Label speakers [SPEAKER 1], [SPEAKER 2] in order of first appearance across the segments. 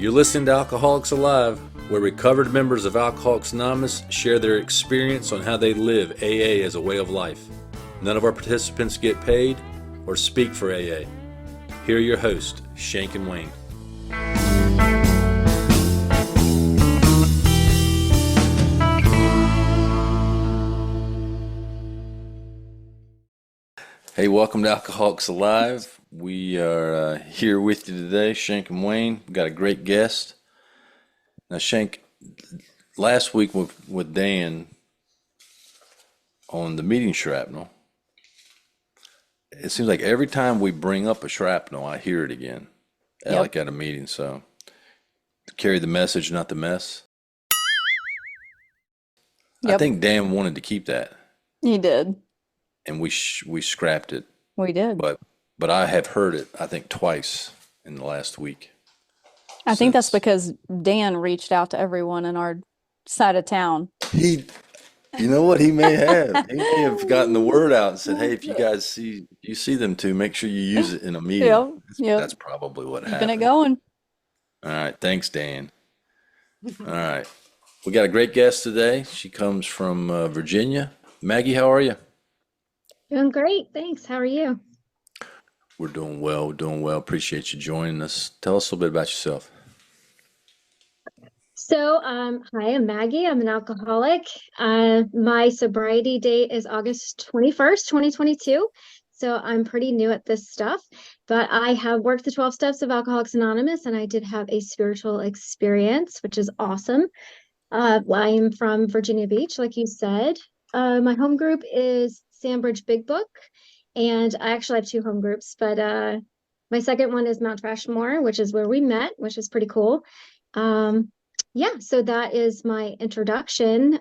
[SPEAKER 1] You're listening to Alcoholics Alive, where recovered members of Alcoholics Anonymous share their experience on how they live AA as a way of life. None of our participants get paid or speak for AA. Here are your hosts, Shank and Wayne. Hey, welcome to Alcoholics Alive. We are here with you today, Shank and Wayne. We've got a great guest. Now, Shank, last week with Dan on the meeting shrapnel, it seems like every time we bring up a shrapnel, I hear it again, like at a meeting. So, carry the message, not the mess. Yep. I think Dan wanted to keep that.
[SPEAKER 2] He did.
[SPEAKER 1] And we scrapped it.
[SPEAKER 2] We did.
[SPEAKER 1] But I have heard it, I think, twice in the last week.
[SPEAKER 2] I think that's because Dan reached out to everyone in our side of town.
[SPEAKER 1] You know what? He may have. He may have gotten the word out and said, hey, if you guys see them two, make sure you use it in a meeting. That's probably what happened.
[SPEAKER 2] Keeping it going.
[SPEAKER 1] All right. Thanks, Dan. All right. We got a great guest today. She comes from Virginia. Maggie, how are you?
[SPEAKER 3] Doing great. Thanks. How are you?
[SPEAKER 1] We're doing well. Appreciate you joining us. Tell us a little bit about yourself.
[SPEAKER 3] So, hi, I'm Maggie. I'm an alcoholic. My sobriety date is August 21st, 2022. So I'm pretty new at this stuff, but I have worked the 12 steps of Alcoholics Anonymous, and I did have a spiritual experience, which is awesome. I'm from Virginia Beach, like you said. My home group is Sandbridge Big Book. And I actually have two home groups, but my second one is Mount Rushmore, which is where we met, which is pretty cool. So that is my introduction.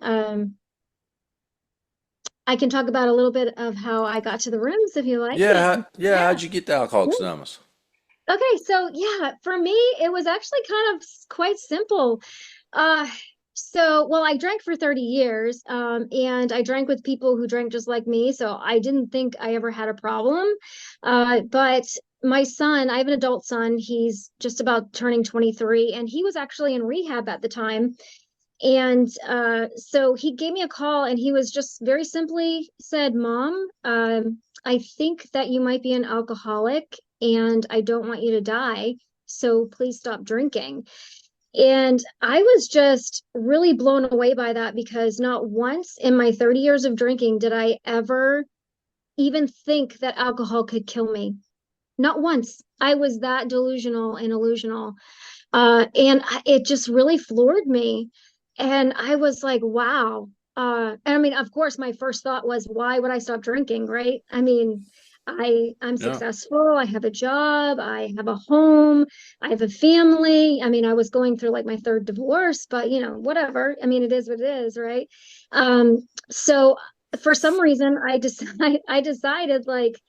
[SPEAKER 3] I can talk about a little bit of how I got to the rooms if you like.
[SPEAKER 1] Yeah. How'd you get to Alcoholics Anonymous?
[SPEAKER 3] Okay, so for me, it was actually kind of quite simple. I drank for 30 years, and I drank with people who drank just like me. So I didn't think I ever had a problem. But my son, I have an adult son, he's just about turning 23, and he was actually in rehab at the time. And so he gave me a call, and he was just very simply said, Mom, I think that you might be an alcoholic, and I don't want you to die. So please stop drinking. And I was just really blown away by that, because not once in my 30 years of drinking did I ever even think that alcohol could kill me. Not once. I was that delusional and illusional. It just really floored me. And I was like, wow. Of course, my first thought was, why would I stop drinking, right? I'm successful. I have a job. I have a home. I have a family. I was going through like my third divorce, but whatever. It is what it is, right? So for some reason, I decided like,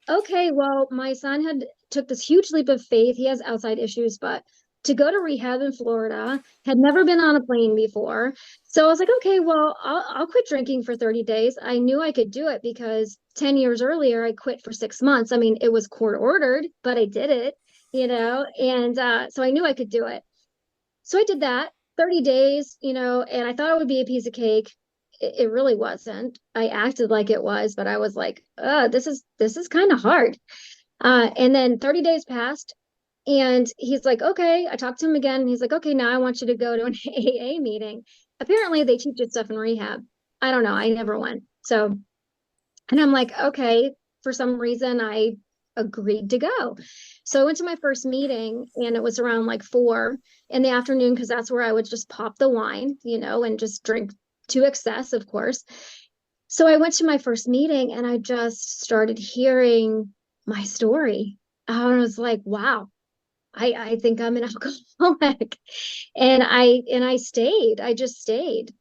[SPEAKER 3] okay, well, my son took this huge leap of faith. He has outside issues, but to go to rehab in Florida, had never been on a plane before. So I was like, okay, well, I'll quit drinking for 30 days. I knew I could do it because 10 years earlier, I quit for 6 months. It was court ordered, but I did it, and so I knew I could do it. So I did that 30 days, and I thought it would be a piece of cake. It really wasn't. I acted like it was, but I was like, this is kind of hard. And then 30 days passed. And he's like, okay, I talked to him again. And he's like, okay, now I want you to go to an AA meeting. Apparently they teach you stuff in rehab. I don't know. I never went. So, and I'm like, okay, for some reason I agreed to go. So I went to my first meeting, and it was around like 4 in the afternoon, because that's where I would just pop the wine, and just drink to excess, of course. So I went to my first meeting, and I just started hearing my story. I was like, wow. I think I'm an alcoholic. And I stayed. I just stayed.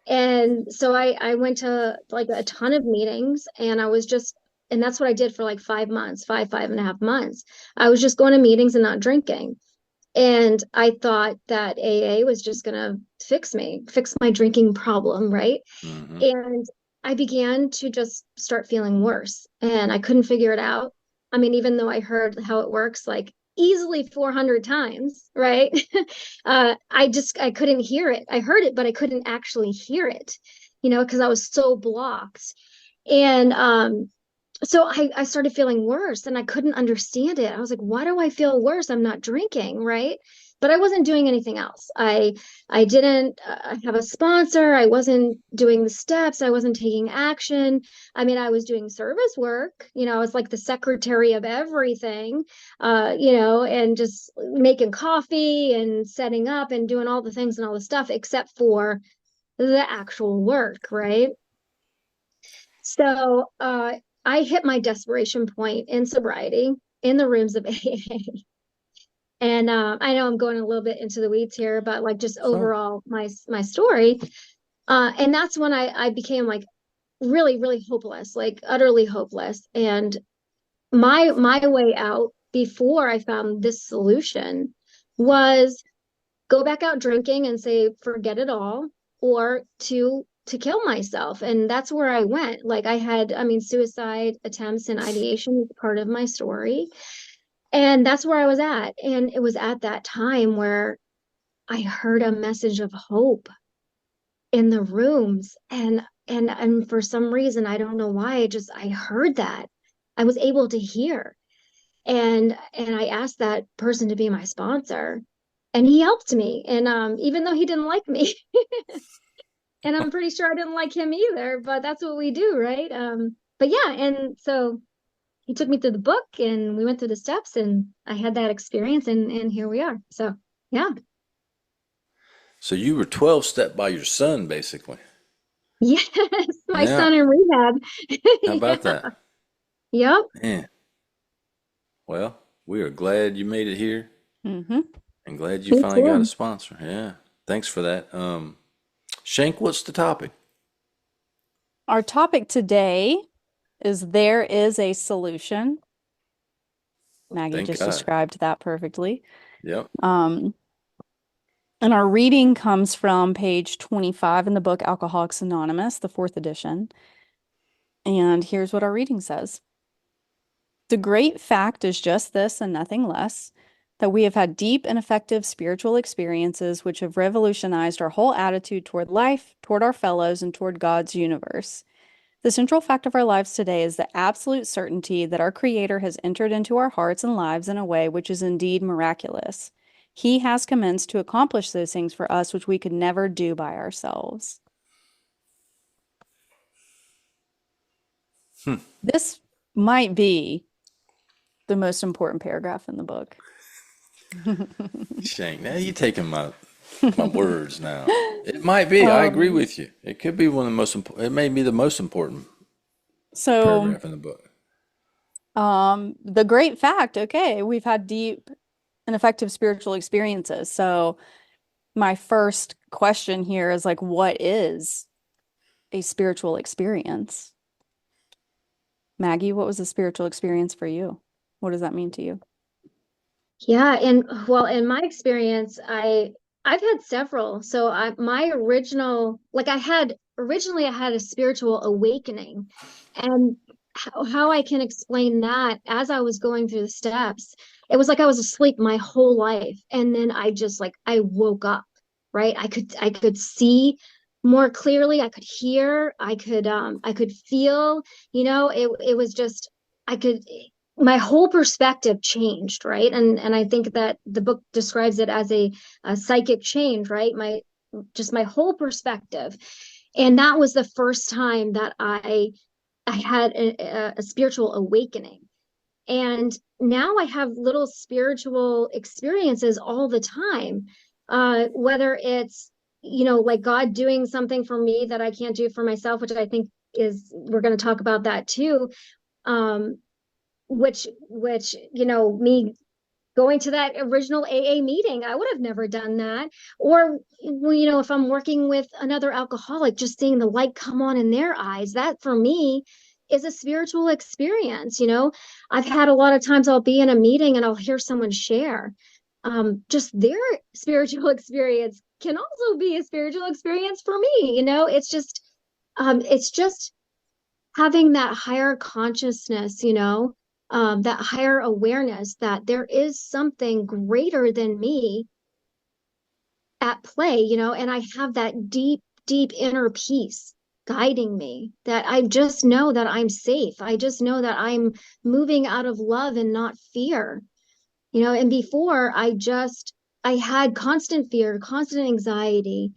[SPEAKER 3] And so I went to like a ton of meetings, and and that's what I did for like 5 months, 5.5 months. I was just going to meetings and not drinking. And I thought that AA was just going to fix my drinking problem, right?
[SPEAKER 1] Mm-hmm.
[SPEAKER 3] And I began to just start feeling worse, and I couldn't figure it out. Even though I heard how it works, like easily 400 times, right? I couldn't hear it. I heard it, but I couldn't actually hear it, because I was so blocked. And so I started feeling worse and I couldn't understand it. I was like, why do I feel worse? I'm not drinking, right? But I wasn't doing anything else. I didn't have a sponsor. I wasn't doing the steps. I wasn't taking action. I mean, I was doing service work. I was like the secretary of everything, and just making coffee and setting up and doing all the things and all the stuff except for the actual work, right? So I hit my desperation point in sobriety in the rooms of AA. And I know I'm going a little bit into the weeds here, but like just
[SPEAKER 1] Fine.
[SPEAKER 3] overall my story. And that's when I became like really, really hopeless, like utterly hopeless. And my way out before I found this solution was go back out drinking and say forget it all, or to kill myself. And that's where I went. Like I mean, suicide attempts and ideation is part of my story, and that's where I was at. And it was at that time where I heard a message of hope in the rooms, and for some reason, I don't know why, I heard that. I was able to hear, and I asked that person to be my sponsor, and he helped me. And even though he didn't like me, and I'm pretty sure I didn't like him either, but that's what we do, right? But yeah, and so he took me through the book, and we went through the steps, and I had that experience, and here we are. So yeah.
[SPEAKER 1] So you were 12 step by your son, basically.
[SPEAKER 3] Yes, my
[SPEAKER 1] Yeah.
[SPEAKER 3] son in rehab.
[SPEAKER 1] How about
[SPEAKER 3] Yeah.
[SPEAKER 1] that?
[SPEAKER 3] Yep.
[SPEAKER 1] Man. Well, we are glad you made it here
[SPEAKER 2] Hmm.
[SPEAKER 1] and glad you
[SPEAKER 3] Me
[SPEAKER 1] finally got a
[SPEAKER 3] too.
[SPEAKER 1] sponsor. Yeah. Thanks for that. Shank, what's the topic?
[SPEAKER 2] Our topic today is there is a solution. Maggie
[SPEAKER 1] Thank
[SPEAKER 2] just
[SPEAKER 1] God.
[SPEAKER 2] described that perfectly.
[SPEAKER 1] Yep.
[SPEAKER 2] Um, and our reading comes from page 25 in the book Alcoholics Anonymous, the fourth edition. And here's what our reading says. The great fact is just this and nothing less, that we have had deep and effective spiritual experiences which have revolutionized our whole attitude toward life, toward our fellows, and toward God's universe. The central fact of our lives today is the absolute certainty that our Creator has entered into our hearts and lives in a way which is indeed miraculous. He has commenced to accomplish those things for us which we could never do by ourselves.
[SPEAKER 1] Hmm.
[SPEAKER 2] This might be the most important paragraph in the book.
[SPEAKER 1] Shank, now you taking my words now. It might be. I agree
[SPEAKER 2] Um,
[SPEAKER 1] with you. It could be one of the most important. It may be the most important
[SPEAKER 2] so
[SPEAKER 1] paragraph in the book.
[SPEAKER 2] The great fact, okay, we've had deep and effective spiritual experiences. So my first question here is like, what is a spiritual experience? Maggie, what was a spiritual experience for you? What does that mean to you?
[SPEAKER 3] Yeah, and well, in my experience, I've had several. So my original, like I had originally I had a spiritual awakening. And how I can explain that, as I was going through the steps, it was like I was asleep my whole life. And then I woke up, right? I could see more clearly, I could hear, I could feel, it was just I could my whole perspective changed, right? And I think that the book describes it as a psychic change, right? My whole perspective. And that was the first time that I had a spiritual awakening. And now I have little spiritual experiences all the time. Whether it's, like God doing something for me that I can't do for myself, which I think we're going to talk about that too. Um, which, me going to that original AA meeting, I would have never done that. Or, if I'm working with another alcoholic, just seeing the light come on in their eyes, that for me is a spiritual experience. I've had a lot of times I'll be in a meeting and I'll hear someone share just their spiritual experience can also be a spiritual experience for me. It's just having that higher consciousness, that higher awareness that there is something greater than me at play, and I have that deep, deep inner peace guiding me, that I just know that I'm safe. I just know that I'm moving out of love and not fear. And before I had constant fear, constant anxiety,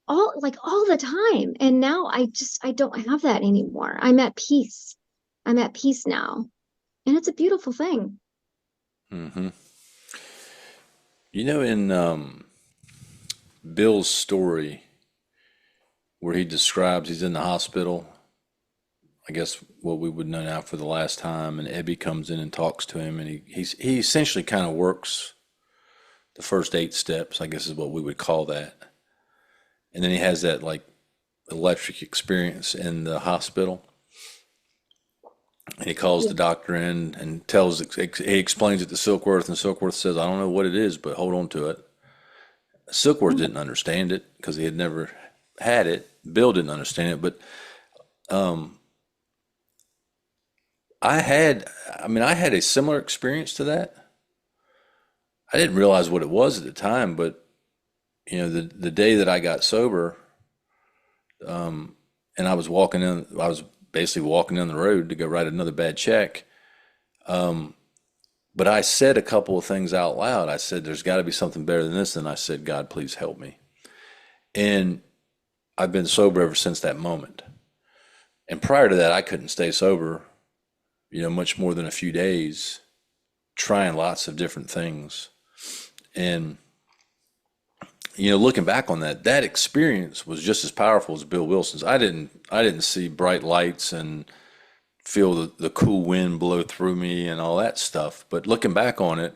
[SPEAKER 3] all the time. And now I don't have that anymore. I'm at peace. I'm at peace now. And it's a beautiful thing.
[SPEAKER 1] Hmm. In Bill's story where he describes he's in the hospital, I guess what we would know now for the last time, and Ebby comes in and talks to him, and he essentially kind of works the first 8 steps, I guess is what we would call that. And then he has that like electric experience in the hospital. And he calls
[SPEAKER 3] Yeah.
[SPEAKER 1] the doctor in and he explains it to Silkworth, and Silkworth says, I don't know what it is, but hold on to it. Silkworth didn't understand it because he had never had it. Bill didn't understand it, but um, I had a similar experience to that. I didn't realize what it was at the time, but the day that I got sober, and I was basically walking down the road to go write another bad check. But I said a couple of things out loud. I said, there's got to be something better than this. And I said, God, please help me. And I've been sober ever since that moment. And prior to that, I couldn't stay sober, much more than a few days, trying lots of different things. And, looking back on that experience was just as powerful as Bill Wilson's. I didn't see bright lights and feel the cool wind blow through me and all that stuff. But looking back on it,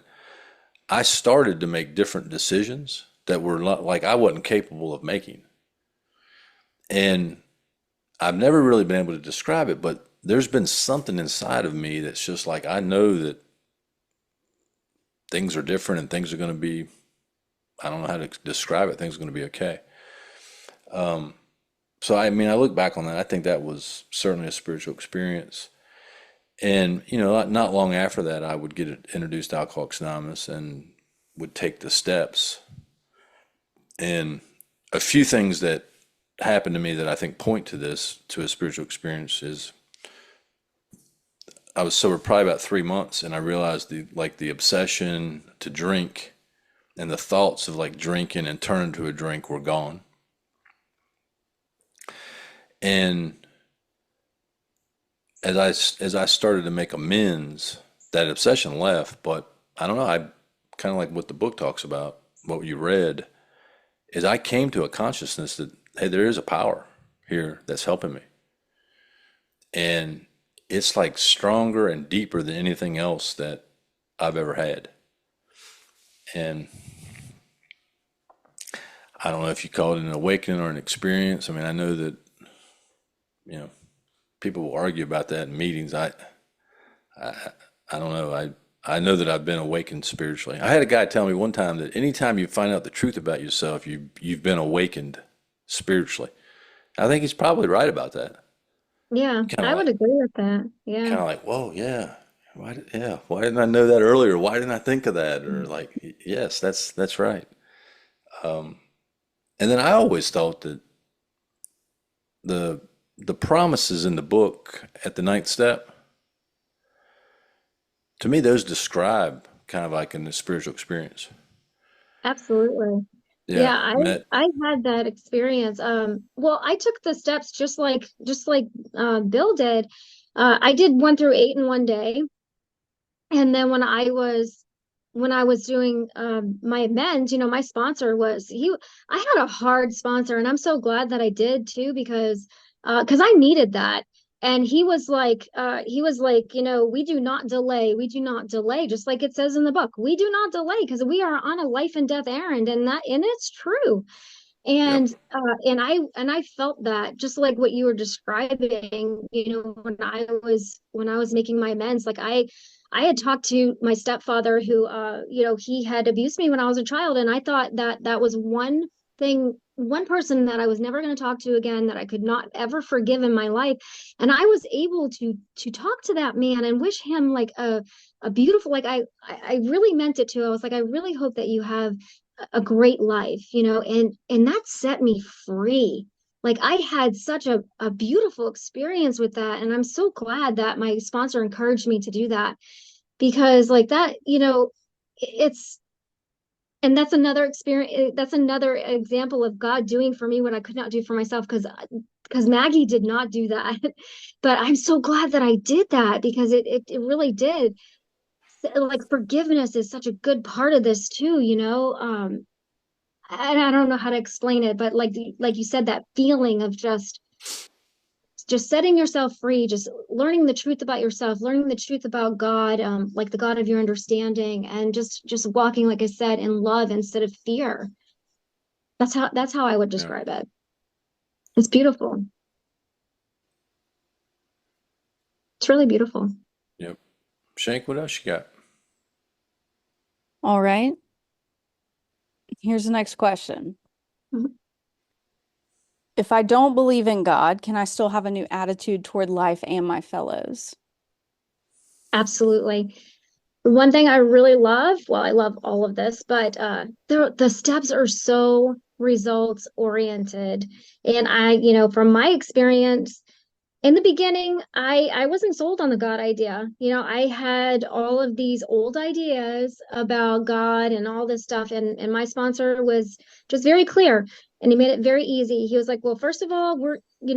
[SPEAKER 1] I started to make different decisions that were like I wasn't capable of making. And I've never really been able to describe it, but there's been something inside of me that's just like, I know that things are different and things are going to be, I don't know how to describe it, things are going to be okay. So, I look back on that. I think that was certainly a spiritual experience. And, not long after that, I would get introduced to Alcoholics Anonymous and would take the steps. And a few things that happened to me that I think point to this, to a spiritual experience, is I was sober probably about 3 months, and I realized the obsession to drink and the thoughts of like drinking and turning to a drink were gone. And as I started to make amends, that obsession left. But I don't know, I kind of like what the book talks about, what you read, is I came to a consciousness that, hey, there is a power here that's helping me. And it's like stronger and deeper than anything else that I've ever had. And I don't know if you call it an awakening or an experience. I know that, you know, people will argue about that in meetings. I don't know. I know that I've been awakened spiritually. I had a guy tell me one time that anytime you find out the truth about yourself, you've been awakened spiritually. I think he's probably right about that.
[SPEAKER 3] Yeah,
[SPEAKER 1] Kind of
[SPEAKER 3] I would
[SPEAKER 1] like,
[SPEAKER 3] agree with that. Yeah.
[SPEAKER 1] whoa, yeah. Why didn't I know that earlier? Why didn't I think of that? Or like, yes, that's right. And then I always thought that the the promises in the book at the ninth step, to me, those describe kind of like in the spiritual experience.
[SPEAKER 3] Absolutely.
[SPEAKER 1] Yeah,
[SPEAKER 3] Yeah,
[SPEAKER 1] met.
[SPEAKER 3] I had that experience. Well, I took the steps just like Bill did. I did 1 through 8 in one day, and then when I was doing my amends, my sponsor was he. I had a hard sponsor, and I'm so glad that I did too, because I needed that. And he was like, we do not delay, we do not delay, just like it says in the book. We do not delay because we are on a life and death errand, and it's true.
[SPEAKER 1] Yep.
[SPEAKER 3] And I felt that just like what you were describing, when I was making my amends, like I had talked to my stepfather who he had abused me when I was a child, and I thought that that was one thing one person that I was never going to talk to again, that I could not ever forgive in my life. And I was able to talk to that man and wish him like a beautiful, like I really meant it too. I was like, I really hope that you have a great life, you know, and that set me free. Like I had such a beautiful experience with that. And I'm so glad that my sponsor encouraged me to do that because like that, you know, it's and that's another experience, that's another example of God doing for me what I could not do for myself because Maggie did not do that. But I'm so glad that I did that because it really did. Like forgiveness is such a good part of this too, you know. I don't know how to explain it, but like you said, that feeling of just setting yourself free, just learning the truth about yourself, learning the truth about God, like the God of your understanding, and just walking, like I said, in love instead of fear. That's how I would
[SPEAKER 1] Yeah.
[SPEAKER 3] describe it. It's beautiful. It's really beautiful.
[SPEAKER 1] Yep. Shank, what else you got?
[SPEAKER 2] All right. Here's the next question.
[SPEAKER 3] Mhm.
[SPEAKER 2] If I don't believe in God, can I still have a new attitude toward life and my fellows?
[SPEAKER 3] Absolutely. One thing I really love, well, I love all of this, but the steps are so results oriented. And I, you know, from my experience, in the beginning, I wasn't sold on the God idea. You know, I had all of these old ideas about God and all this stuff, and my sponsor was just very clear, and he made it very easy. He was like, "Well, first of all,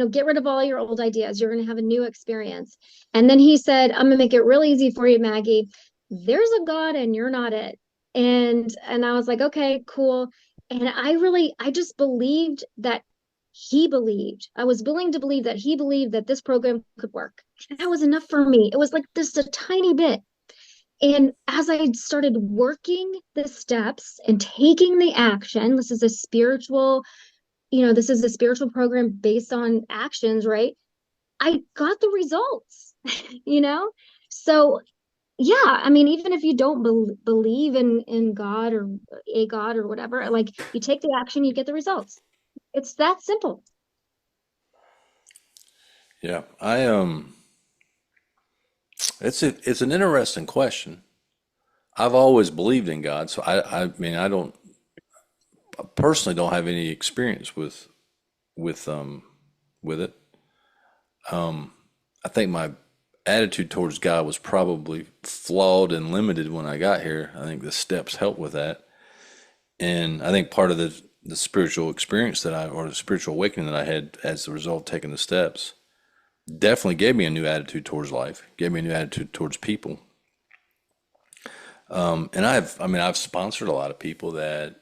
[SPEAKER 3] get rid of all your old ideas. You're going to have a new experience." And then he said, "I'm going to make it real easy for you, Maggie. There's a God, and you're not it." And I was like, "Okay, cool." And I just believed that he believed. I was willing to believe that he believed that this program could work. That was enough for me. It was like this a tiny bit. And as I started working the steps and taking the action, this is a spiritual program based on actions, right? I got the results, you know? So, yeah, I mean, even if you don't believe in God or a God or whatever, like you take the action, you get the results. It's that simple.
[SPEAKER 1] Yeah. It's an interesting question. I've always believed in God, so I mean I personally don't have any experience with with it. I think my attitude towards God was probably flawed and limited when I got here. I think the steps helped with that. And I think part of the spiritual experience or the spiritual awakening that I had as a result of taking the steps definitely gave me a new attitude towards life, gave me a new attitude towards people. And I've sponsored a lot of people that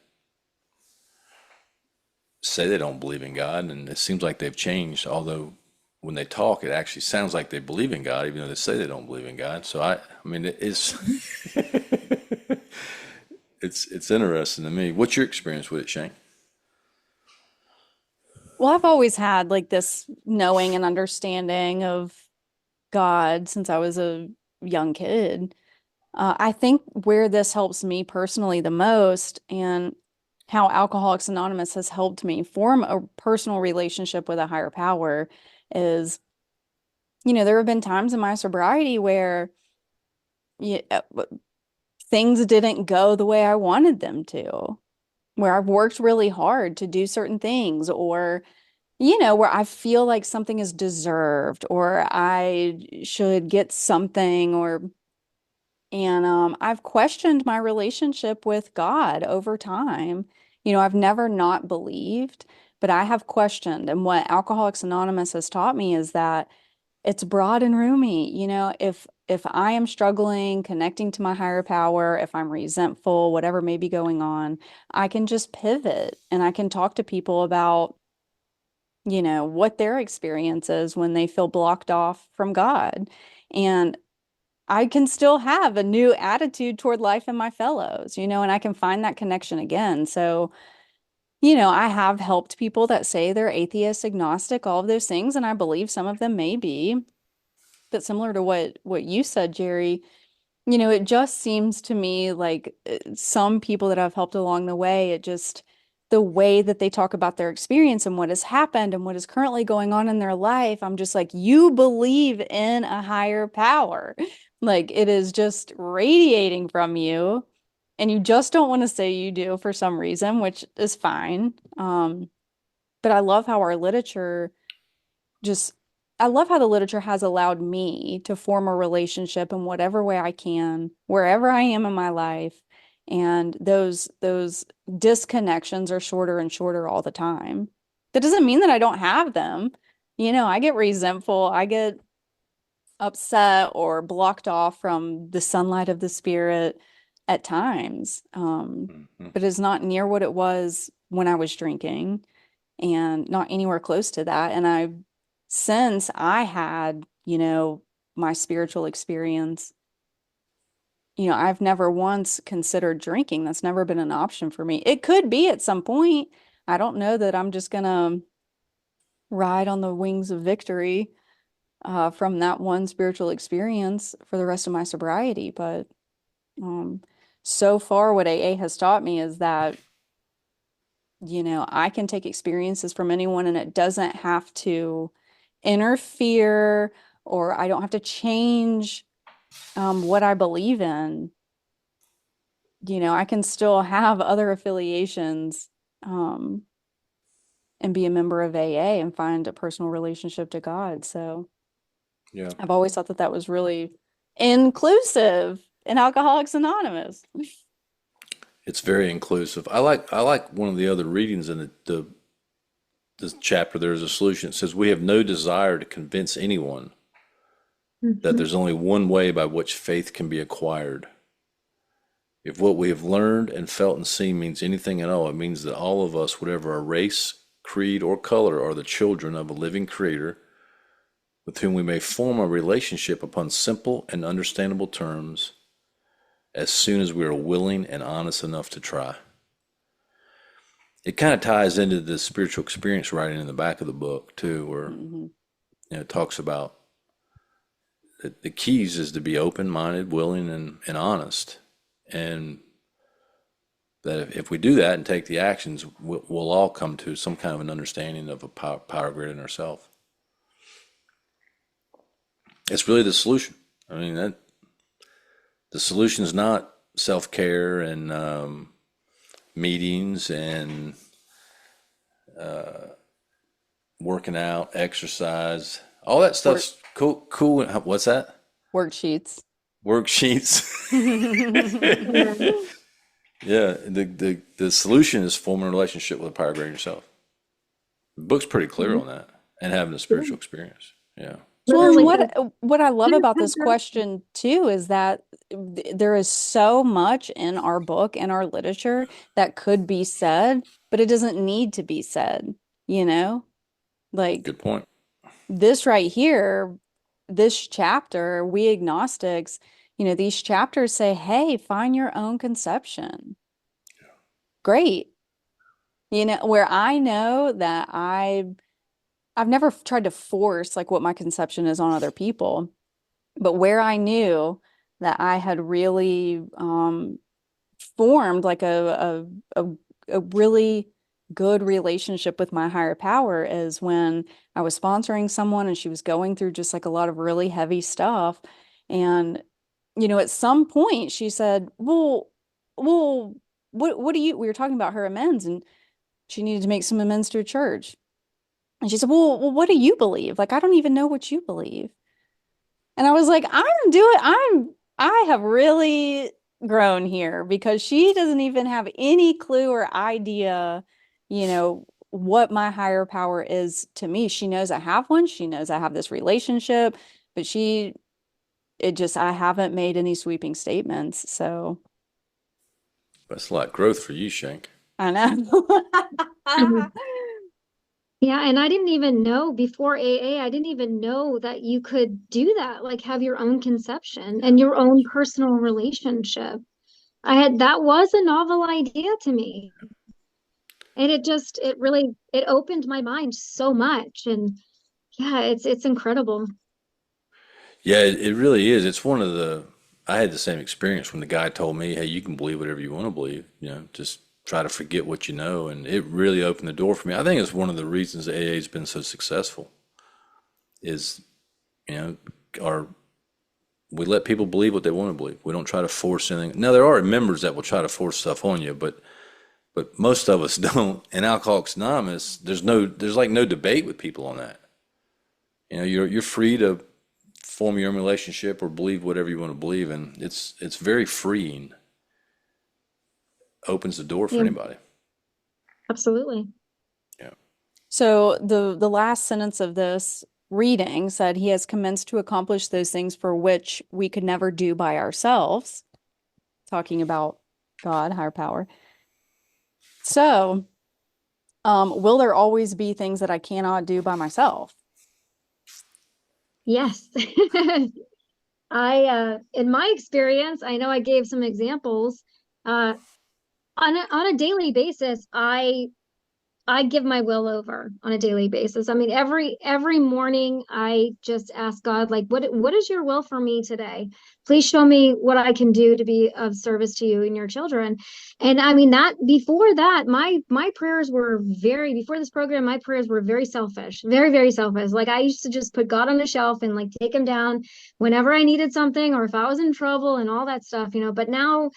[SPEAKER 1] say they don't believe in God, and it seems like they've changed. Although when they talk, it actually sounds like they believe in God, even though they say they don't believe in God. So I mean, it's interesting to me. What's your experience with it, Shane?
[SPEAKER 2] Well, I've always had like this knowing and understanding of God since I was a young kid. I think where this helps me personally the most and how Alcoholics Anonymous has helped me form a personal relationship with a higher power is, there have been times in my sobriety where yeah, things didn't go the way I wanted them to, where I've worked really hard to do certain things, or, where I feel like something is deserved, or I should get something, and I've questioned my relationship with God over time. I've never not believed, but I have questioned. And what Alcoholics Anonymous has taught me is that it's broad and roomy. If I am struggling connecting to my higher power, if I'm resentful, whatever may be going on, I can just pivot and I can talk to people about, what their experience is when they feel blocked off from God. And I can still have a new attitude toward life and my fellows, and I can find that connection again. So, I have helped people that say they're atheist, agnostic, all of those things, and I believe some of them may be. But similar to what you said, Jerry, it just seems to me like some people that I've helped along the way, it just the way that they talk about their experience and what has happened and what is currently going on in their life, I'm just like, you believe in a higher power. Like it is just radiating from you, and you just don't want to say you do for some reason, which is fine. But I love how our literature just I love how the literature has allowed me to form a relationship in whatever way I can, wherever I am in my life. And those disconnections are shorter and shorter all the time. That doesn't mean that I don't have them. I get resentful, I get upset or blocked off from the sunlight of the spirit at times.
[SPEAKER 1] Mhm.
[SPEAKER 2] But it's not near what it was when I was drinking and not anywhere close to that. And since I had, my spiritual experience, I've never once considered drinking. That's never been an option for me. It could be at some point. I don't know that I'm just gonna ride on the wings of victory from that one spiritual experience for the rest of my sobriety. But um, so far, what AA has taught me is that I can take experiences from anyone and it doesn't have to interfere, or I don't have to change what I believe in. I can still have other affiliations um, and be a member of AA and find a personal relationship to God. So
[SPEAKER 1] Yeah.
[SPEAKER 2] I've always thought that that was really inclusive in Alcoholics Anonymous.
[SPEAKER 1] It's very inclusive. I like one of the other readings in the chapter. There's a solution. It says we have no desire to convince anyone that
[SPEAKER 3] Mhm.
[SPEAKER 1] there's only one way by which faith can be acquired. If what we have learned and felt and seen means anything at all, it means that all of us, whatever our race, creed, or color, are the children of a living creator with whom we may form a relationship upon simple and understandable terms as soon as we are willing and honest enough to try. It kind of ties into the spiritual experience writing in the back of the book too, where
[SPEAKER 2] Mhm.
[SPEAKER 1] it talks about the keys is to be open-minded, willing, and honest, and that if we do that and take the actions, we'll all come to some kind of an understanding of a power greater than ourselves. It's really the solution. I mean, that the solution is not self-care and meetings and working out, exercise, all that
[SPEAKER 2] Work
[SPEAKER 1] stuff's cool. Cool. What's that?
[SPEAKER 2] worksheets.
[SPEAKER 1] Worksheets.
[SPEAKER 3] Yeah.
[SPEAKER 1] Yeah, the solution is forming a relationship with a power greater yourself. The book's pretty clear
[SPEAKER 3] Mhm.
[SPEAKER 1] on that, and having a
[SPEAKER 3] Yeah.
[SPEAKER 1] spiritual experience. Yeah.
[SPEAKER 2] Well, and
[SPEAKER 3] Literally
[SPEAKER 2] what
[SPEAKER 3] says,
[SPEAKER 2] what I love
[SPEAKER 3] "Here's
[SPEAKER 2] about this
[SPEAKER 3] Hunter."
[SPEAKER 2] question too is that there is so much in our book and our literature that could be said, but it doesn't need to be said, you know? Like
[SPEAKER 1] Good point.
[SPEAKER 2] this right here, this chapter, we agnostics, these chapters say, hey, find your own conception. Great. Where I know that I've never tried to force like what my conception is on other people. But where I knew that I had really formed like a really good relationship with my higher power is when I was sponsoring someone and she was going through just like a lot of really heavy stuff. And, at some point she said, well, what do you, we were talking about her amends and she needed to make some amends to a church. And she said, well, what do you believe? Like, I don't even know what you believe. And I was like, I have really grown here because she doesn't even have any clue or idea, what my higher power is to me. She knows I have one. She knows I have this relationship, but I haven't made any sweeping statements. So
[SPEAKER 1] That's a lot of growth for you, Shank.
[SPEAKER 2] I know.
[SPEAKER 3] Yeah, and I didn't even know before AA, I didn't even know that you could do that, like have your own conception
[SPEAKER 1] Yeah.
[SPEAKER 3] and your own personal relationship. That was a novel idea to me. And it opened my mind so much. And yeah, it's incredible.
[SPEAKER 1] Yeah, it really is. It's one of the. I had the same experience when the guy told me, "Hey, you can believe whatever you want to believe. Just try to forget what you know. And it really opened the door for me. I think it's one of the reasons AA has been so successful is, you know, our we let people believe what they want to believe. We don't try to force anything. Now there are members that will try to force stuff on you, but most of us don't. In Alcoholics Anonymous, there's like no debate with people on that. You know, you're free to form your own relationship or believe whatever you want to believe, and it's very freeing. Opens the door for
[SPEAKER 3] Yeah,
[SPEAKER 1] anybody.
[SPEAKER 3] absolutely.
[SPEAKER 1] Yeah.
[SPEAKER 2] So the last sentence of this reading said he has commenced to accomplish those things for which we could never do by ourselves, talking about God, higher power. So, will there always be things that I cannot do by myself?
[SPEAKER 3] Yes. In my experience, I know I gave some examples. Uh, on a daily basis, I give my will over on a daily basis. I mean, every morning I just ask God, like, what is your will for me today? Please show me what I can do to be of service to you and your children. And I mean that before that, my prayers were very before this program, my prayers were very selfish, very, very selfish. Like I used to just put God on the shelf and like take him down whenever I needed something or if I was in trouble and all that stuff, you know. But now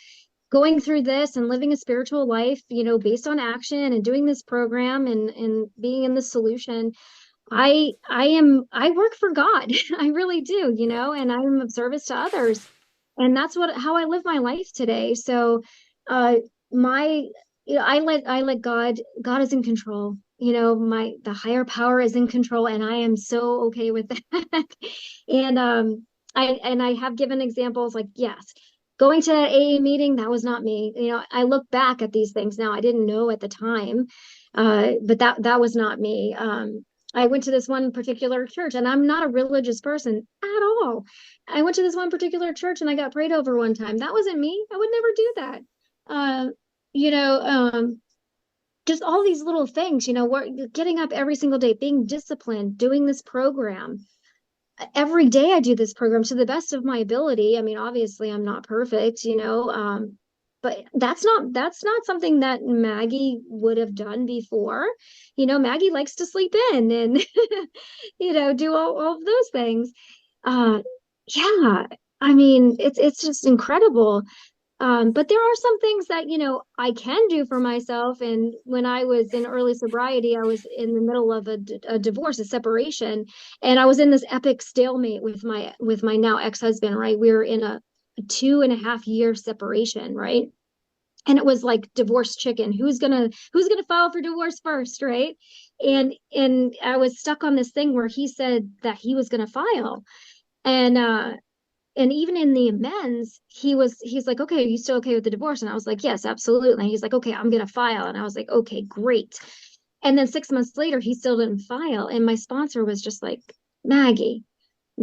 [SPEAKER 3] going through this and living a spiritual life, you know, based on action and doing this program and being in the solution, I work for God. I really do, you
[SPEAKER 1] Yeah.
[SPEAKER 3] know, and I'm of service to others. And that's what how I live my life today. So uh my you know, I let God is in control. You know, my the higher power is in control and I am so okay with that. And I have given examples like yes, going to that AA meeting, that was not me. You know, I look back at these things now. I didn't know at the time. But that was not me. I went to this one particular church, and I'm not a religious person at all. I went to this one particular church and I got prayed over one time. That wasn't me. I would never do that. Uh, you know, just all these little things, you know, we're getting up every single day, being disciplined, doing this program. Every day I do this program to the best of my ability. I mean, obviously I'm not perfect, you know, but that's not something that Maggie would have done before. You know, Maggie likes to sleep in and you know, do all of those things. Uh yeah, I mean, it's just incredible. But there are some things that, you know, I can do for myself. And when I was in early sobriety, I was in the middle of a divorce, a separation, and I was in this epic stalemate with my now ex-husband, right? We were in a 2.5 year separation, right? And it was like divorce chicken. Who's gonna file for divorce first, right? And I was stuck on this thing where he said that he was gonna file. And even in the amends, he's like, okay, are you still okay with the divorce? And I was like, yes, absolutely. And he's like, okay, I'm gonna file. And I was like, okay, great. And then 6 months later, he still didn't file. And my sponsor was just like, Maggie,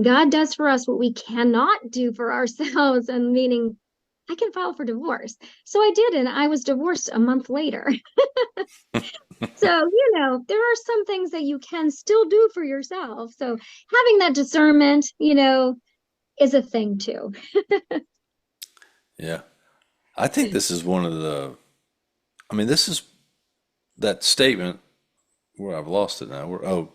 [SPEAKER 3] God does for us what we cannot do for ourselves. And meaning I can file for divorce. So I did, and I was divorced a month later. So, you know, there are some things that you can still do for yourself. So having that discernment, you know, is a thing too.
[SPEAKER 1] Yeah. I think this is one of I mean, this is that statement where I've lost it now.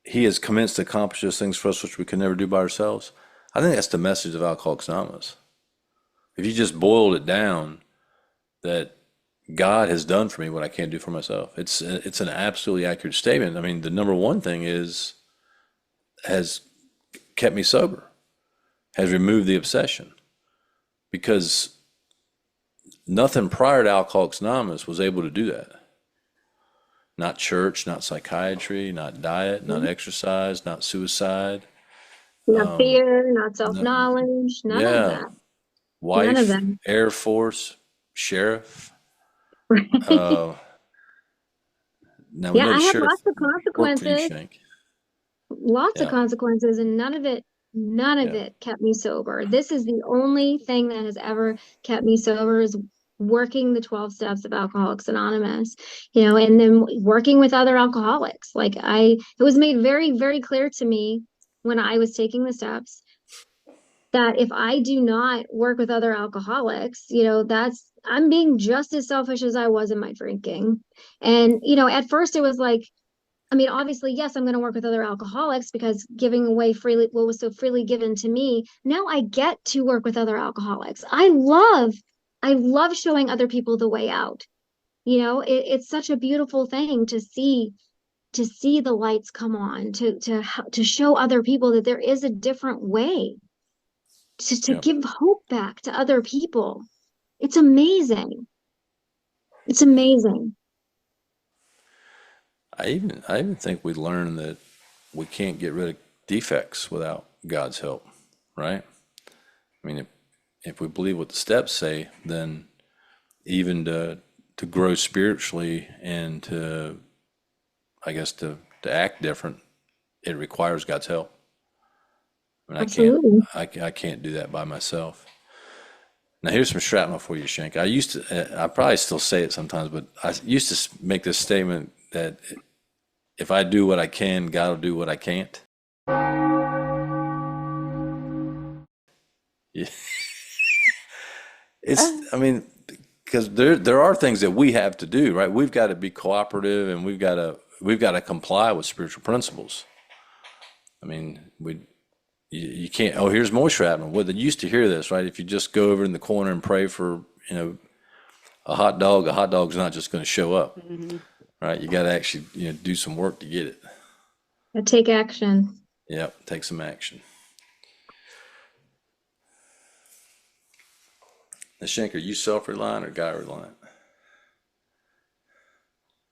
[SPEAKER 1] He has commenced to accomplish those things for us which we can never do by ourselves. I think that's the message of Alcoholics Anonymous. If you just boiled it down, that God has done for me what I can't do for myself. It's an absolutely accurate statement. I mean, the number one thing is has kept me sober, has removed the obsession, because nothing prior to Alcoholics Anonymous was able to do that. Not church, not psychiatry, not diet, not exercise, not suicide.
[SPEAKER 3] Not fear, not
[SPEAKER 1] No,
[SPEAKER 3] self-knowledge, none of
[SPEAKER 1] yeah,
[SPEAKER 3] that. None of
[SPEAKER 1] wife,
[SPEAKER 3] them.
[SPEAKER 1] Air Force, sheriff.
[SPEAKER 3] Right.
[SPEAKER 1] Uh, Now we
[SPEAKER 3] Yeah,
[SPEAKER 1] know
[SPEAKER 3] I
[SPEAKER 1] the
[SPEAKER 3] had
[SPEAKER 1] sheriff
[SPEAKER 3] lots of
[SPEAKER 1] worked for you,
[SPEAKER 3] consequences,
[SPEAKER 1] Shank.
[SPEAKER 3] lots of
[SPEAKER 1] Yeah,
[SPEAKER 3] consequences, and none of
[SPEAKER 1] yeah,
[SPEAKER 3] it kept me sober. This is the only thing that has ever kept me sober is working the 12 steps of Alcoholics Anonymous, you know, and then working with other alcoholics. It was made very, very clear to me when I was taking the steps that if I do not work with other alcoholics, I'm being just as selfish as I was in my drinking. And, at first it was like, I mean, obviously, yes, I'm going to work with other alcoholics because giving away freely what was so freely given to me. Now I get to work with other alcoholics. I love showing other people the way out. It's such a beautiful thing to see the lights come on, to show other people that there is a different way, to
[SPEAKER 1] Yeah.
[SPEAKER 3] give hope back to other people. It's amazing. It's amazing.
[SPEAKER 1] I even think we learn that we can't get rid of defects without God's help, right? I mean, if we believe what the steps say, then even to grow spiritually and to, I guess, to act different, it requires God's help. I mean,
[SPEAKER 3] Absolutely.
[SPEAKER 1] I can't do that by myself. Now, here's some shrapnel for you, Shank. I probably still say it sometimes, but I used to make this statement that if I do what I can, God will do what I can't. Yeah. I mean, because there are things that we have to do, right? We've got to be cooperative, and we've got to comply with spiritual principles. I mean, you can't. Oh, here's more shrapnel. Well, they used to hear this, right? If you just go over in the corner and pray for, a hot dog's not just going to show up,
[SPEAKER 2] Mhm.
[SPEAKER 1] right? You got to actually, do some work to get it.
[SPEAKER 3] Take action.
[SPEAKER 1] Yep, take some action. Now, Shank, are you self-reliant or God-reliant?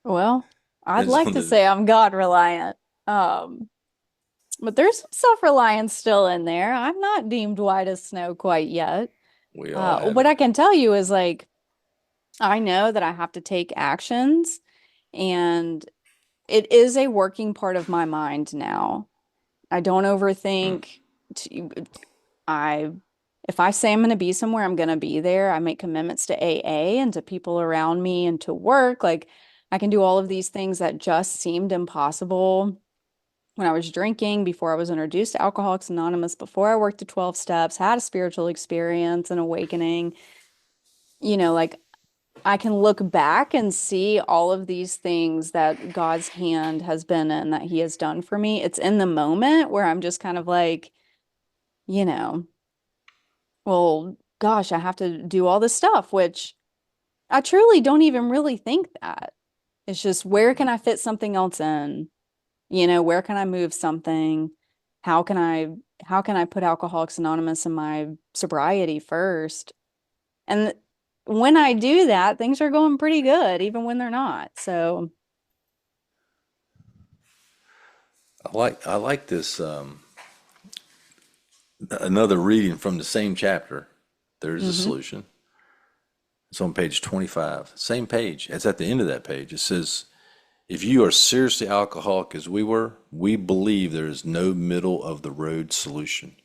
[SPEAKER 2] Well, I'd
[SPEAKER 1] Depends
[SPEAKER 2] like
[SPEAKER 1] on
[SPEAKER 2] to
[SPEAKER 1] the.
[SPEAKER 2] say I'm God reliant. Um, but there's some self-reliance still in there. I'm not deemed white as snow quite yet.
[SPEAKER 1] We all have
[SPEAKER 2] What
[SPEAKER 1] it.
[SPEAKER 2] I can tell you is like I know that I have to take actions, and it is a working part of my mind now. I don't
[SPEAKER 1] Mm.
[SPEAKER 2] overthink. To, I if I say I'm going to be somewhere, I'm going to be there. I make commitments to AA and to people around me and to work. Like I can do all of these things that just seemed impossible when I was drinking, before I was introduced to Alcoholics Anonymous, before I worked the 12 steps, had a spiritual experience, an awakening. Like I can look back and see all of these things that God's hand has been in, that He has done for me. It's in the moment where I'm just kind of like, you know, well, gosh, I have to do all this stuff, which I truly don't even really think that. It's just where can I fit something else in? Where can I move something? How can I how can I put Alcoholics Anonymous in my sobriety first? And when I do that, things are going pretty good, even when they're not. So,
[SPEAKER 1] I like this. Another reading from the same chapter. There's a
[SPEAKER 2] mhm.
[SPEAKER 1] solution. It's on page 25. Same page. It's at the end of that page. It says, if you are seriously alcoholic as we were, we believe there is no middle of the road solution.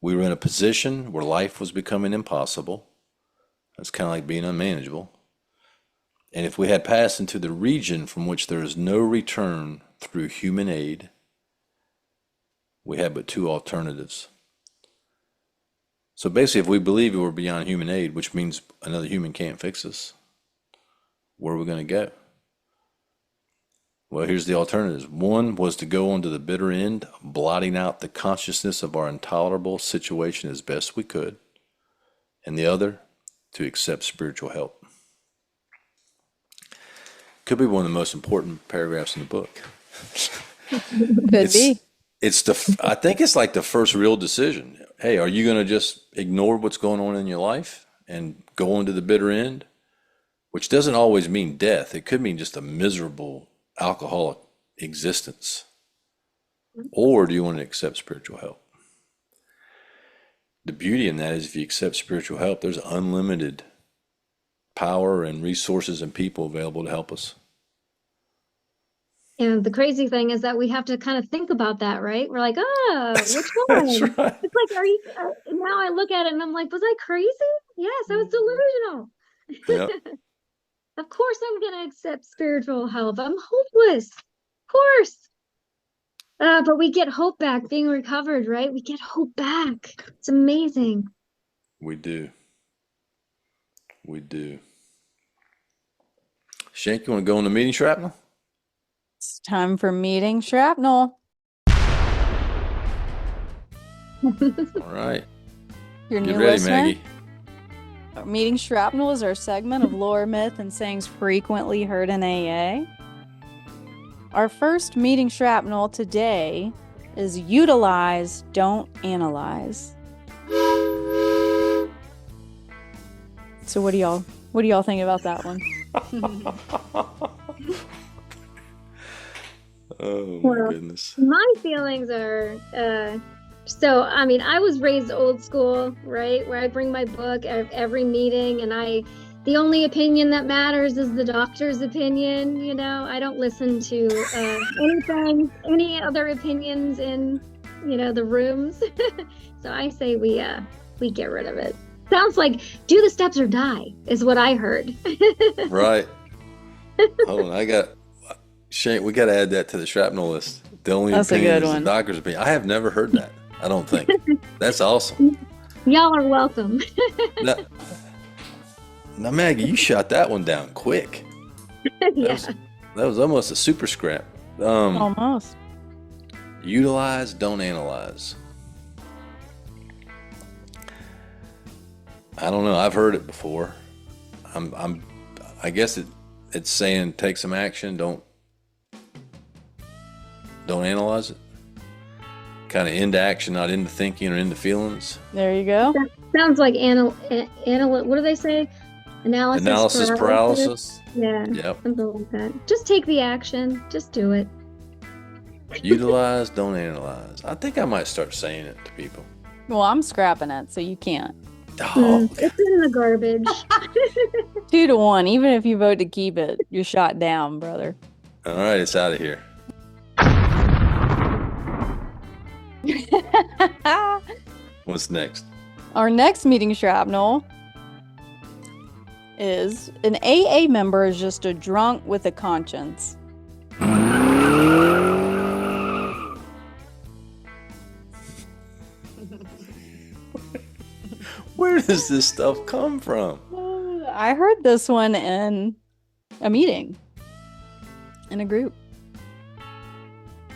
[SPEAKER 1] We were in a position where life was becoming impossible. That's kind of like being unmanageable. And if we had passed into the region from which there is no return through human aid, we had but two alternatives. So basically, if we believe we're beyond human aid, which means another human can't fix us, where are we going to go? Well, here's the alternatives. One was to go on to the bitter end, blotting out the consciousness of our intolerable situation as best we could, and the other, to accept spiritual help. Could be one of the most important paragraphs in the book.
[SPEAKER 2] Could
[SPEAKER 1] It's
[SPEAKER 2] be.
[SPEAKER 1] I think it's like the first real decision. Hey, are you going to just ignore what's going on in your life and go on to the bitter end? Which doesn't always mean death. It could mean just a miserable alcoholic existence. Or do you want to accept spiritual help? The beauty in that is if you accept spiritual help, there's unlimited power and resources and people available to help us.
[SPEAKER 3] And the crazy thing is that we have to kind of think about that, right? We're like, which
[SPEAKER 1] That's
[SPEAKER 3] one?
[SPEAKER 1] right.
[SPEAKER 3] It's like, are you, now I look at it and I'm like, was I crazy? Yes, I was delusional.
[SPEAKER 1] Yep.
[SPEAKER 3] Of course I'm going to accept spiritual help. I'm hopeless. Of course. But we get hope back being recovered, right? We get hope back. It's amazing.
[SPEAKER 1] We do. We do. Shank, you want to go on the meeting shrapnel?
[SPEAKER 2] It's time for meeting shrapnel.
[SPEAKER 1] All right.
[SPEAKER 2] Your
[SPEAKER 1] Get
[SPEAKER 2] new
[SPEAKER 1] ready,
[SPEAKER 2] listener.
[SPEAKER 1] Maggie.
[SPEAKER 2] Meeting shrapnel is our segment of lore, myth, and sayings frequently heard in AA. Our first meeting shrapnel today is utilize, don't analyze. So what do y'all think about that one?
[SPEAKER 1] Oh my
[SPEAKER 3] Well,
[SPEAKER 1] goodness.
[SPEAKER 3] My feelings are so I mean, I was raised old school, right? Where I bring my book at every meeting, and the only opinion that matters is the doctor's opinion. You know, I don't listen to any other opinions in, the rooms. So I say we get rid of it. Sounds like do the steps or die is what I heard.
[SPEAKER 1] Right. Hold on, Shane, we got to add that to the shrapnel list. The only
[SPEAKER 2] That's a
[SPEAKER 1] opinion
[SPEAKER 2] good
[SPEAKER 1] is
[SPEAKER 2] one.
[SPEAKER 1] the doctor's opinion. I have never heard that. I don't think. That's awesome.
[SPEAKER 3] Y'all are welcome.
[SPEAKER 1] Now, Maggie, you shot that one down quick.
[SPEAKER 3] Yeah.
[SPEAKER 1] That was almost a super scrap.
[SPEAKER 2] Almost.
[SPEAKER 1] Utilize, don't analyze. I don't know. I've heard it before. I guess it's saying take some action. Don't analyze it. Kind of into action, not into thinking or into feelings.
[SPEAKER 2] There you go.
[SPEAKER 3] Sounds like what do they say? Analysis
[SPEAKER 1] paralysis.
[SPEAKER 3] Yeah.
[SPEAKER 1] Yep.
[SPEAKER 3] Something like that. Just take the action. Just do it.
[SPEAKER 1] Utilize, don't analyze. I think I might start saying it to people.
[SPEAKER 2] Well, I'm scrapping it, so you can't.
[SPEAKER 1] Oh,
[SPEAKER 3] It's in the garbage.
[SPEAKER 2] 2-1. Even if you vote to keep it, you're shot down, brother.
[SPEAKER 1] all right, it's out of here. What's next?
[SPEAKER 2] Our next meeting shrapnel is an AA member is just a drunk with a conscience.
[SPEAKER 1] Where does this stuff come from?
[SPEAKER 2] I heard this one in a meeting, in a group.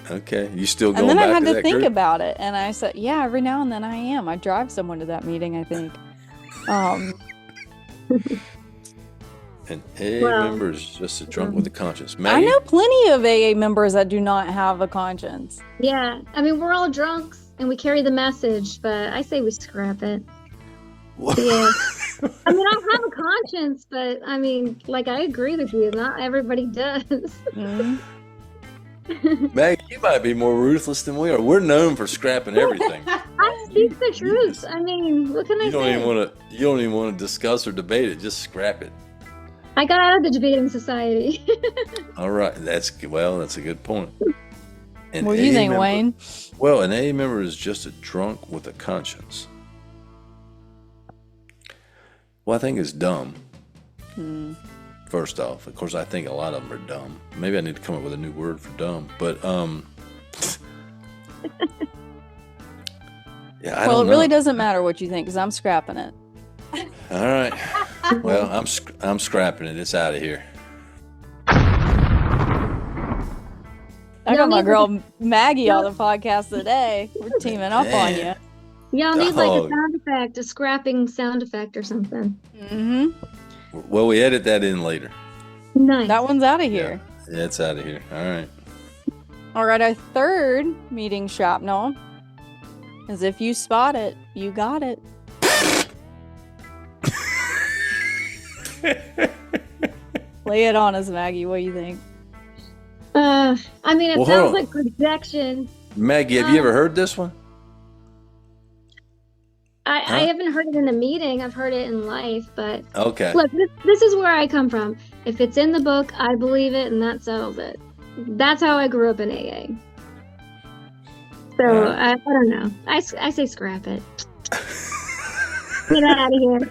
[SPEAKER 1] Okay, you still
[SPEAKER 2] And
[SPEAKER 1] going
[SPEAKER 2] then I
[SPEAKER 1] back
[SPEAKER 2] had
[SPEAKER 1] to
[SPEAKER 2] to
[SPEAKER 1] that
[SPEAKER 2] think
[SPEAKER 1] group?
[SPEAKER 2] about it, and I said, yeah, every now and then I am. I drive someone to that meeting, I think.
[SPEAKER 1] An AA
[SPEAKER 3] Well,
[SPEAKER 1] member is just a drunk with a conscience.
[SPEAKER 2] I
[SPEAKER 1] Maggie,
[SPEAKER 2] know plenty of AA members that do not have a conscience.
[SPEAKER 3] Yeah. I mean, we're all drunks and we carry the message, but I say we scrap it. Yeah. I mean, I have a conscience, but I mean, like, I agree with you. Not everybody does.
[SPEAKER 2] Mm.
[SPEAKER 1] Maggie, you might be more ruthless than we are. We're known for scrapping everything.
[SPEAKER 3] I speak the truth. I mean, what can I
[SPEAKER 1] You don't
[SPEAKER 3] say?
[SPEAKER 1] even want to discuss or debate it. Just scrap it.
[SPEAKER 3] I got out of the debating society.
[SPEAKER 1] All right, that's a good point. An
[SPEAKER 2] What do you
[SPEAKER 1] AA
[SPEAKER 2] think,
[SPEAKER 1] member-
[SPEAKER 2] Wayne?
[SPEAKER 1] Well, an AA member is just a drunk with a conscience. Well, I think it's dumb. First off, of course, I think a lot of them are dumb. Maybe I need to come up with a new word for dumb. But yeah, I
[SPEAKER 2] Well,
[SPEAKER 1] don't
[SPEAKER 2] it really
[SPEAKER 1] know.
[SPEAKER 2] doesn't matter what you think, because I'm scrapping it.
[SPEAKER 1] All right. Well, I'm scrapping it. It's out of here.
[SPEAKER 2] I
[SPEAKER 3] Y'all
[SPEAKER 2] got my
[SPEAKER 3] need
[SPEAKER 2] girl Maggie on the podcast today. We're teaming up on you.
[SPEAKER 3] Y'all need like a
[SPEAKER 1] Dog.
[SPEAKER 3] sound effect, a scrapping sound effect or something.
[SPEAKER 2] Mm-hmm.
[SPEAKER 1] Well, we edit that in later.
[SPEAKER 3] Nice.
[SPEAKER 2] That one's out of here.
[SPEAKER 1] Yeah, it's out of here. All right.
[SPEAKER 2] All right, our third meeting shrapnel is if you spot it, you got it. Lay it on us, Maggie. What do you think?
[SPEAKER 3] I mean, it
[SPEAKER 1] Well, hold
[SPEAKER 3] sounds
[SPEAKER 1] on.
[SPEAKER 3] like projection.
[SPEAKER 1] Maggie, have you ever heard this one?
[SPEAKER 3] I haven't heard it in a meeting. I've heard it in life, but
[SPEAKER 1] Okay.
[SPEAKER 3] look, this is where I come from. If it's in the book, I believe it, and that settles it. That's how I grew up in AA. So I don't know. I say scrap it. Get out of here.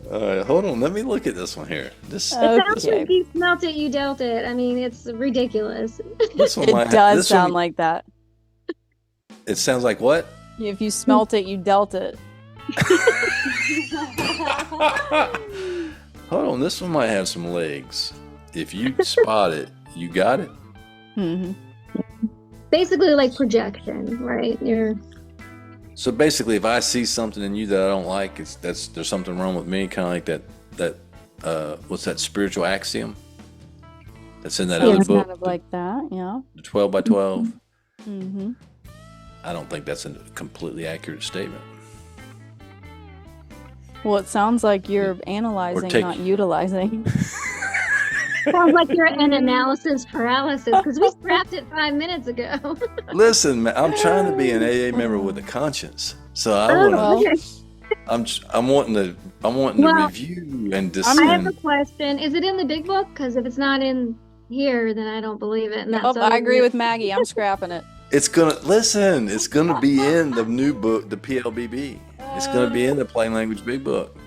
[SPEAKER 1] All right, hold on. Let me look at this one here. This
[SPEAKER 3] It sounds
[SPEAKER 2] Okay.
[SPEAKER 3] like you smelt it, you dealt it. I mean, it's ridiculous.
[SPEAKER 1] this one
[SPEAKER 2] It
[SPEAKER 1] might
[SPEAKER 2] does
[SPEAKER 1] this
[SPEAKER 2] sound
[SPEAKER 1] one,
[SPEAKER 2] like that.
[SPEAKER 1] it sounds like what?
[SPEAKER 2] If you smelt it, you dealt it.
[SPEAKER 1] Hold on, this one might have some legs. If you spot it, you got it.
[SPEAKER 2] Hmm.
[SPEAKER 3] Basically like projection, right?
[SPEAKER 1] So basically, if I see something in you that I don't like, there's something wrong with me. Kind of like what's that spiritual axiom that's in that
[SPEAKER 2] So
[SPEAKER 1] other
[SPEAKER 2] it's
[SPEAKER 1] book,
[SPEAKER 2] kind of like that, yeah.
[SPEAKER 1] the 12 by 12.
[SPEAKER 2] Hmm.
[SPEAKER 1] I don't think that's a completely accurate statement.
[SPEAKER 2] Well, it sounds like you're analyzing,
[SPEAKER 1] take-
[SPEAKER 2] not utilizing.
[SPEAKER 3] Sounds like you're in analysis paralysis because we scrapped it 5 minutes ago.
[SPEAKER 1] Listen, man, I'm trying to be an AA member with a conscience, so I want
[SPEAKER 2] well.
[SPEAKER 1] to.
[SPEAKER 3] Okay.
[SPEAKER 1] I'm wanting to
[SPEAKER 3] Well,
[SPEAKER 1] review and
[SPEAKER 3] I have a
[SPEAKER 1] descend.
[SPEAKER 3] question. Is it in the big book? Because if it's not in here, then I don't believe it. And that's
[SPEAKER 2] I agree with Maggie. I'm scrapping it.
[SPEAKER 1] It's gonna be in the new book, the PLBB. It's gonna be in the plain language big book.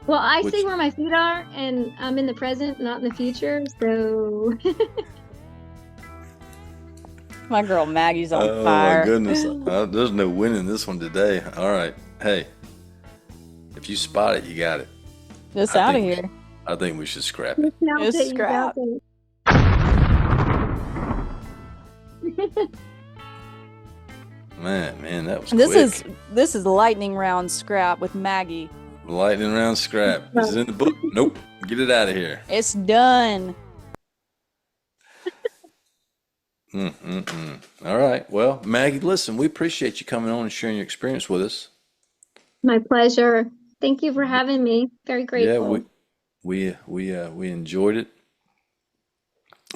[SPEAKER 3] Well, I
[SPEAKER 1] Which-
[SPEAKER 3] see where my feet are, and I'm in the present, not in the future. So
[SPEAKER 2] My girl Maggie's on
[SPEAKER 1] Oh
[SPEAKER 2] fire.
[SPEAKER 1] my goodness, there's no winning this one today. All right, hey, if you spot it, you got it.
[SPEAKER 2] Just
[SPEAKER 1] I
[SPEAKER 2] out of
[SPEAKER 1] think-
[SPEAKER 2] here.
[SPEAKER 1] I think we should scrap it.
[SPEAKER 3] you smelled
[SPEAKER 2] It's
[SPEAKER 3] it, you
[SPEAKER 2] scrap.
[SPEAKER 3] felt it.
[SPEAKER 1] Man, that was
[SPEAKER 2] This
[SPEAKER 1] quick.
[SPEAKER 2] is lightning round scrap with Maggie.
[SPEAKER 1] Lightning round scrap. Is it in the book? Nope. Get it out of here.
[SPEAKER 2] It's done.
[SPEAKER 1] All right. Well, Maggie, listen, we appreciate you coming on and sharing your experience with us.
[SPEAKER 3] My pleasure. Thank you for having me. Very grateful.
[SPEAKER 1] Yeah, we enjoyed it.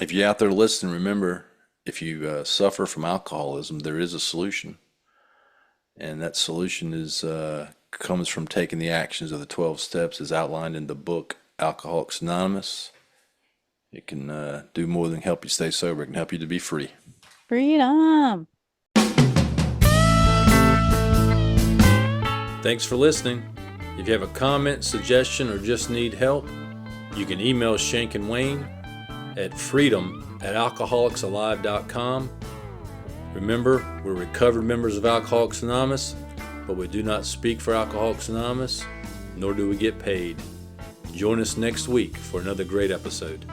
[SPEAKER 1] If you're out there listening, remember, if you suffer from alcoholism, there is a solution, and that solution is comes from taking the actions of the 12 steps as outlined in the book Alcoholics Anonymous. It can do more than help you stay sober. It can help you to be free.
[SPEAKER 2] Freedom.
[SPEAKER 1] Thanks for listening. If you have a comment, suggestion, or just need help, you can email Shank and Wayne at freedom@alcoholicsalive.com. Remember, we're recovered members of Alcoholics Anonymous, but we do not speak for Alcoholics Anonymous, nor do we get paid. Join us next week for another great episode.